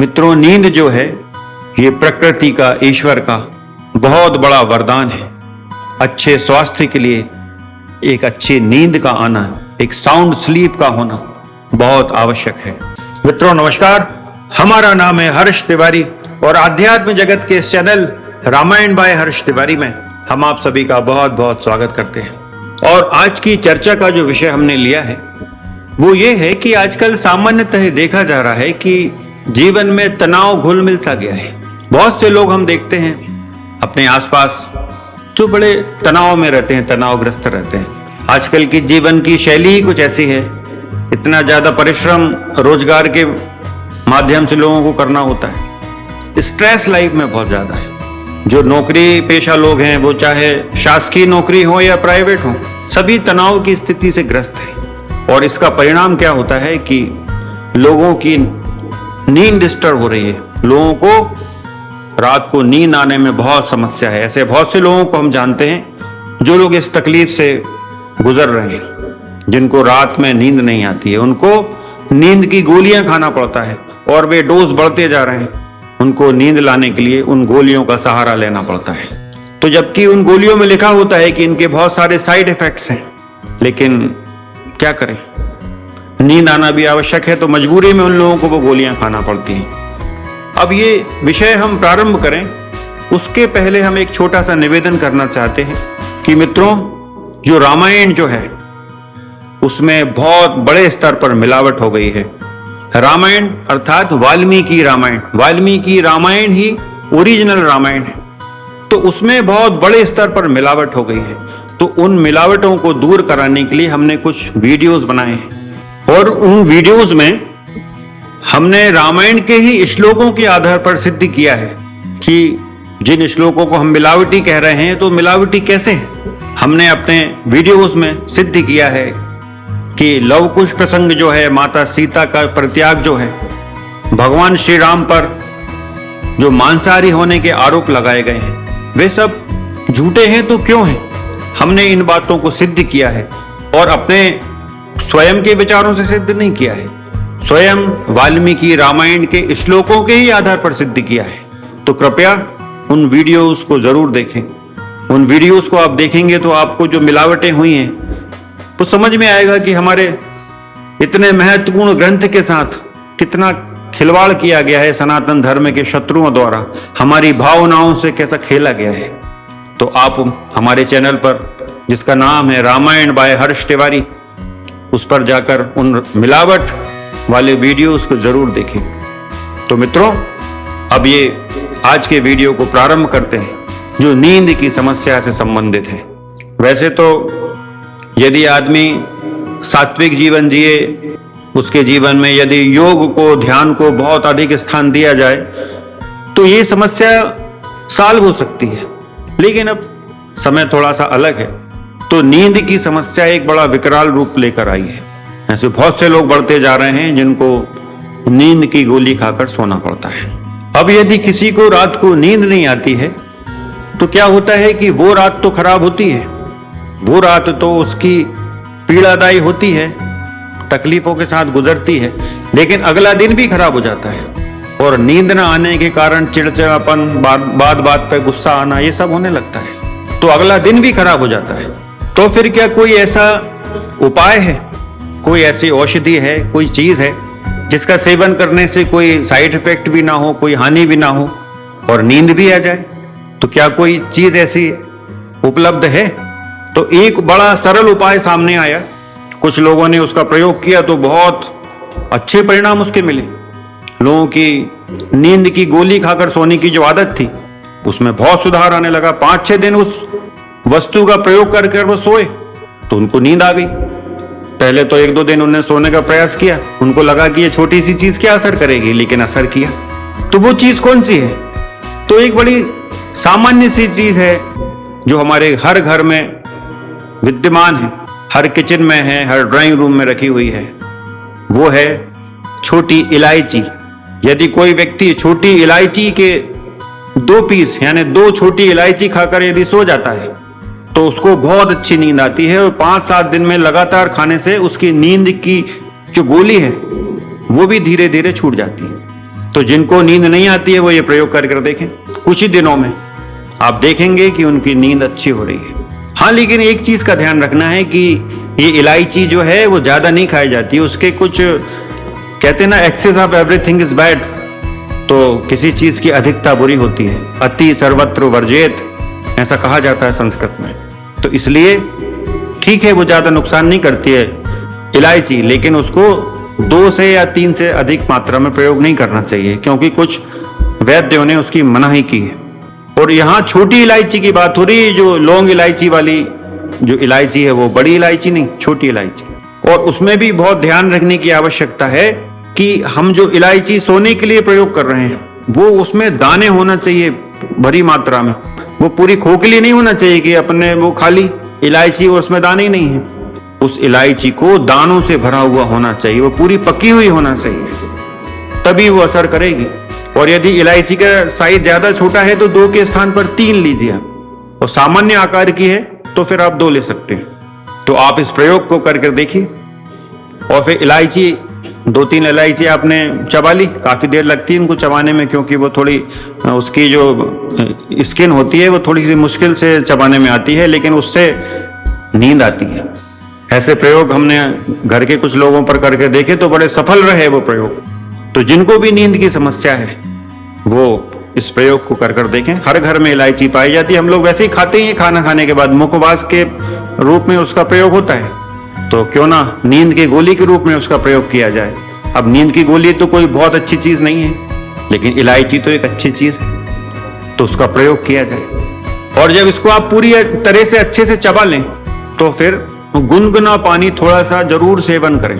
मित्रों, नींद जो है ये प्रकृति का, ईश्वर का बहुत बड़ा वरदान है। अच्छे स्वास्थ्य के लिए एक अच्छी नींद का आना, एक साउंड स्लीप का होना बहुत आवश्यक है। मित्रों नमस्कार, हमारा नाम है हर्ष तिवारी और आध्यात्म जगत के इस चैनल रामायण बाय हर्ष तिवारी में हम आप सभी का बहुत बहुत स्वागत करते हैं। और आज की चर्चा का जो विषय हमने लिया है वो ये है कि आजकल सामान्यतः देखा जा रहा है कि जीवन में तनाव घुल मिल सा गया है। बहुत से लोग हम देखते हैं अपने आसपास जो बड़े तनाव में रहते हैं, तनावग्रस्त रहते हैं। आजकल की जीवन की शैली ही कुछ ऐसी है, इतना ज्यादा परिश्रम रोजगार के माध्यम से लोगों को करना होता है। स्ट्रेस लाइफ में बहुत ज्यादा है। जो नौकरी पेशा लोग हैं, वो चाहे शासकीय नौकरी हो या प्राइवेट हो, सभी तनाव की स्थिति से ग्रस्त हैं। और इसका परिणाम क्या होता है कि लोगों की नींद डिस्टर्ब हो रही है। लोगों को रात को नींद आने में बहुत समस्या है। ऐसे बहुत से लोगों को हम जानते हैं जो लोग इस तकलीफ से गुजर रहे हैं, जिनको रात में नींद नहीं आती है। उनको नींद की गोलियां खाना पड़ता है और वे डोज बढ़ते जा रहे हैं। उनको नींद लाने के लिए उन गोलियों का सहारा लेना पड़ता है। तो जबकि उन गोलियों में लिखा होता है कि इनके बहुत सारे साइड इफेक्ट्स हैं, लेकिन क्या करें, नींद आना भी आवश्यक है, तो मजबूरी में उन लोगों को वो गोलियां खाना पड़ती हैं। अब ये विषय हम प्रारंभ करें उसके पहले हम एक छोटा सा निवेदन करना चाहते हैं कि मित्रों, जो रामायण जो है उसमें बहुत बड़े स्तर पर मिलावट हो गई है। रामायण अर्थात वाल्मीकि रामायण ही ओरिजिनल रामायण है, तो उसमें बहुत बड़े स्तर पर मिलावट हो गई है। तो उन मिलावटों को दूर कराने के लिए हमने कुछ वीडियोस बनाए हैं और उन वीडियोस में हमने रामायण के ही श्लोकों के आधार पर सिद्ध किया है कि जिन श्लोकों को हम मिलावटी कह रहे हैं तो मिलावटी कैसे है। हमने अपने वीडियोस में सिद्ध किया है कि लव कुश प्रसंग जो है, माता सीता का परित्याग जो है, भगवान श्री राम पर जो मांसाहारी होने के आरोप लगाए गए हैं, वे सब झूठे हैं। तो क्यों हैं? हमने इन बातों को सिद्ध किया है और अपने स्वयं के विचारों से सिद्ध नहीं किया है, स्वयं वाल्मीकि रामायण के श्लोकों के ही आधार पर सिद्ध किया है। तो कृपया उन वीडियोस को जरूर देखें। उन वीडियोस को आप देखेंगे तो आपको जो मिलावटें हुई हैं तो समझ में आएगा कि हमारे इतने महत्वपूर्ण ग्रंथ के साथ कितना खिलवाड़ किया गया है सनातन धर्म के शत्रुओं द्वारा, हमारी भावनाओं से कैसा खेला गया है। तो आप हमारे चैनल पर, जिसका नाम है रामायण बाय हर्ष तिवारी, उस पर जाकर उन मिलावट वाले वीडियोस को जरूर देखें। तो मित्रों, अब ये आज के वीडियो को प्रारंभ करते हैं जो नींद की समस्या से संबंधित है। वैसे तो यदि आदमी सात्विक जीवन जिए, उसके जीवन में यदि योग को, ध्यान को बहुत अधिक स्थान दिया जाए तो ये समस्या सॉल्व हो सकती है। लेकिन अब समय थोड़ा सा अलग है, तो नींद की समस्या एक बड़ा विकराल रूप लेकर आई है। ऐसे बहुत से लोग बढ़ते जा रहे हैं जिनको नींद की गोली खाकर सोना पड़ता है। अब यदि किसी को रात को नींद नहीं आती है तो क्या होता है कि वो रात तो खराब होती है, वो रात तो उसकी पीड़ादायी होती है, तकलीफों के साथ गुजरती है, लेकिन अगला दिन भी खराब हो जाता है और नींद ना आने के कारण चिड़चिड़ापन, बात बात पे गुस्सा आना, ये सब होने लगता है। तो अगला दिन भी खराब हो जाता है। तो फिर क्या कोई ऐसा उपाय है, कोई ऐसी औषधि है, कोई चीज है जिसका सेवन करने से कोई साइड इफेक्ट भी ना हो, कोई हानि भी ना हो और नींद भी आ जाए? तो क्या कोई चीज ऐसी उपलब्ध है? तो एक बड़ा सरल उपाय सामने आया, कुछ लोगों ने उसका प्रयोग किया तो बहुत अच्छे परिणाम उसके मिले। लोगों की नींद की गोली खाकर सोने की जो आदत थी उसमें बहुत सुधार आने लगा। 5-6 दिन उस वस्तु का प्रयोग कर वो सोए तो उनको नींद आ गई। पहले तो 1-2 दिन उन्होंने सोने का प्रयास किया, उनको लगा कि ये छोटी सी चीज क्या असर करेगी, लेकिन असर किया। तो वो चीज कौन सी है? तो एक बड़ी सामान्य सी चीज है जो हमारे हर घर में विद्यमान है, हर किचन में है, हर ड्राइंग रूम में रखी हुई है। वो है छोटी इलायची। यदि कोई व्यक्ति छोटी इलायची के 2 पीस यानी 2 छोटी इलायची खाकर यदि सो जाता है तो उसको बहुत अच्छी नींद आती है और 5-7 दिन में लगातार खाने से उसकी नींद की जो गोली है वो भी धीरे धीरे छूट जाती है। तो जिनको नींद नहीं आती है वो ये प्रयोग कर देखें, कुछ ही दिनों में आप देखेंगे कि उनकी नींद अच्छी हो रही है। हाँ, लेकिन एक चीज का ध्यान रखना है कि ये इलायची जो है वो ज्यादा नहीं खाई जाती है। उसके कुछ कहते हैं ना, excess of everything is bad. तो किसी चीज की अधिकता बुरी होती है, अति सर्वत्र वर्जेत, ऐसा कहा जाता है संस्कृत में। तो इसलिए ठीक है, वो ज्यादा नुकसान नहीं करती है इलायची, लेकिन उसको 2 से या 3 से अधिक मात्रा में प्रयोग नहीं करना चाहिए, क्योंकि कुछ वैद्यों ने उसकी मनाही की है। और यहाँ छोटी इलायची की बात हो रही है, जो लौंग इलायची वाली जो इलायची है वो बड़ी इलायची नहीं, छोटी इलायची। और उसमें भी बहुत ध्यान रखने की आवश्यकता है कि हम जो इलायची सोने के लिए प्रयोग कर रहे हैं वो उसमें दाने होना चाहिए भरी मात्रा में। वो पूरी खोखली नहीं होना चाहिए कि अपने वो खाली इलायची और उसमें दाने ही नहीं है। उस इलायची को दानों से भरा हुआ होना चाहिए, वो पूरी पकी हुई होना चाहिए, तभी वो असर करेगी। और यदि इलायची का साइज ज्यादा छोटा है तो 2 के स्थान पर 3 लीजिए आप, और सामान्य आकार की है तो फिर आप 2 ले सकते हैं। तो आप इस प्रयोग को करके देखिए। और फिर इलायची 2-3 इलायची आपने चबा ली, काफी देर लगती है उनको चबाने में, क्योंकि वो थोड़ी उसकी जो स्किन होती है वो थोड़ी सी मुश्किल से चबाने में आती है, लेकिन उससे नींद आती है। ऐसे प्रयोग हमने घर के कुछ लोगों पर करके देखे तो बड़े सफल रहे वो प्रयोग। तो जिनको भी नींद की समस्या है वो इस प्रयोग को कर देखें। हर घर में इलायची पाई जाती है, हम लोग वैसे ही खाते ही, खाना खाने के बाद मुखवास के रूप में उसका प्रयोग होता है, तो क्यों ना नींद की गोली के रूप में उसका प्रयोग किया जाए। अब नींद की गोली तो कोई बहुत अच्छी चीज नहीं है, लेकिन इलायची तो एक अच्छी चीज है, तो उसका प्रयोग किया जाए। और जब इसको आप पूरी तरह से अच्छे से चबा लें तो फिर गुनगुना पानी थोड़ा सा जरूर सेवन करें,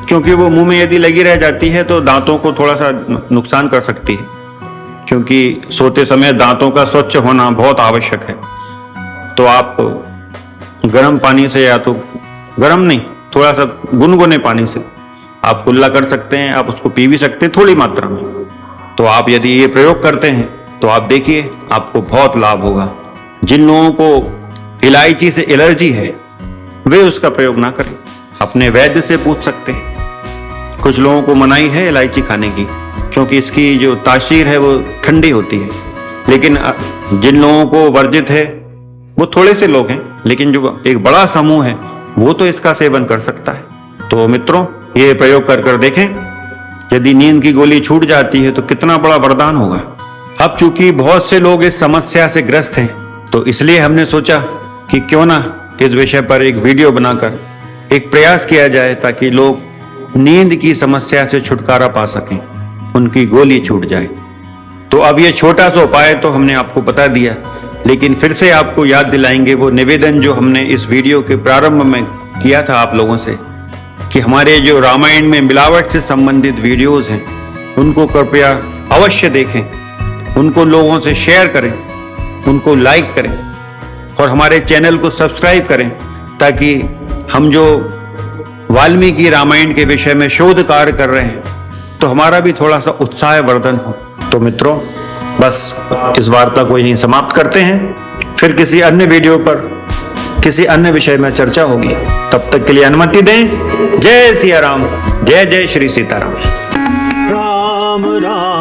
क्योंकि वो मुंह में यदि लगी रह जाती है तो दांतों को थोड़ा सा नुकसान कर सकती है, क्योंकि सोते समय दांतों का स्वच्छ होना बहुत आवश्यक है। तो आप गर्म पानी से, या तो गर्म नहीं, थोड़ा सा गुनगुने पानी से आप कुल्ला कर सकते हैं, आप उसको पी भी सकते हैं थोड़ी मात्रा में। तो आप यदि ये प्रयोग करते हैं तो आप देखिए आपको बहुत लाभ होगा। जिन लोगों को इलायची से एलर्जी है वे उसका प्रयोग ना करें, अपने वैद्य से पूछ सकते हैं। कुछ लोगों को मनाही है इलायची खाने की, क्योंकि इसकी जो तासीर है वो ठंडी होती है, लेकिन जिन लोगों को वर्जित है वो थोड़े से लोग हैं, लेकिन जो एक बड़ा समूह है वो तो इसका सेवन कर सकता है। तो मित्रों, ये प्रयोग कर देखें। यदि नींद की गोली छूट जाती है तो कितना बड़ा वरदान होगा। अब चूंकि बहुत से लोग इस समस्या से ग्रस्त हैं, तो इसलिए हमने सोचा कि क्यों ना इस विषय पर एक वीडियो बनाकर एक प्रयास किया जाए, ताकि लोग नींद की समस्या से छुटकारा पा सकें, उनकी गोली छूट जाए। तो अब ये छोटा सा उपाय तो हमने आपको बता दिया, लेकिन फिर से आपको याद दिलाएंगे वो निवेदन जो हमने इस वीडियो के प्रारंभ में किया था आप लोगों से, कि हमारे जो रामायण में मिलावट से संबंधित वीडियोस हैं उनको कृपया अवश्य देखें, उनको लोगों से शेयर करें, उनको लाइक करें और हमारे चैनल को सब्सक्राइब करें, ताकि हम जो वाल्मीकि रामायण के विषय में शोध कार्य कर रहे हैं तो हमारा भी थोड़ा सा उत्साह वर्धन हो। तो मित्रों, बस इस वार्ता को यहीं समाप्त करते हैं, फिर किसी अन्य वीडियो पर किसी अन्य विषय में चर्चा होगी। तब तक के लिए अनुमति दें। जय सिया राम, जय जय श्री सीताराम। राम राम।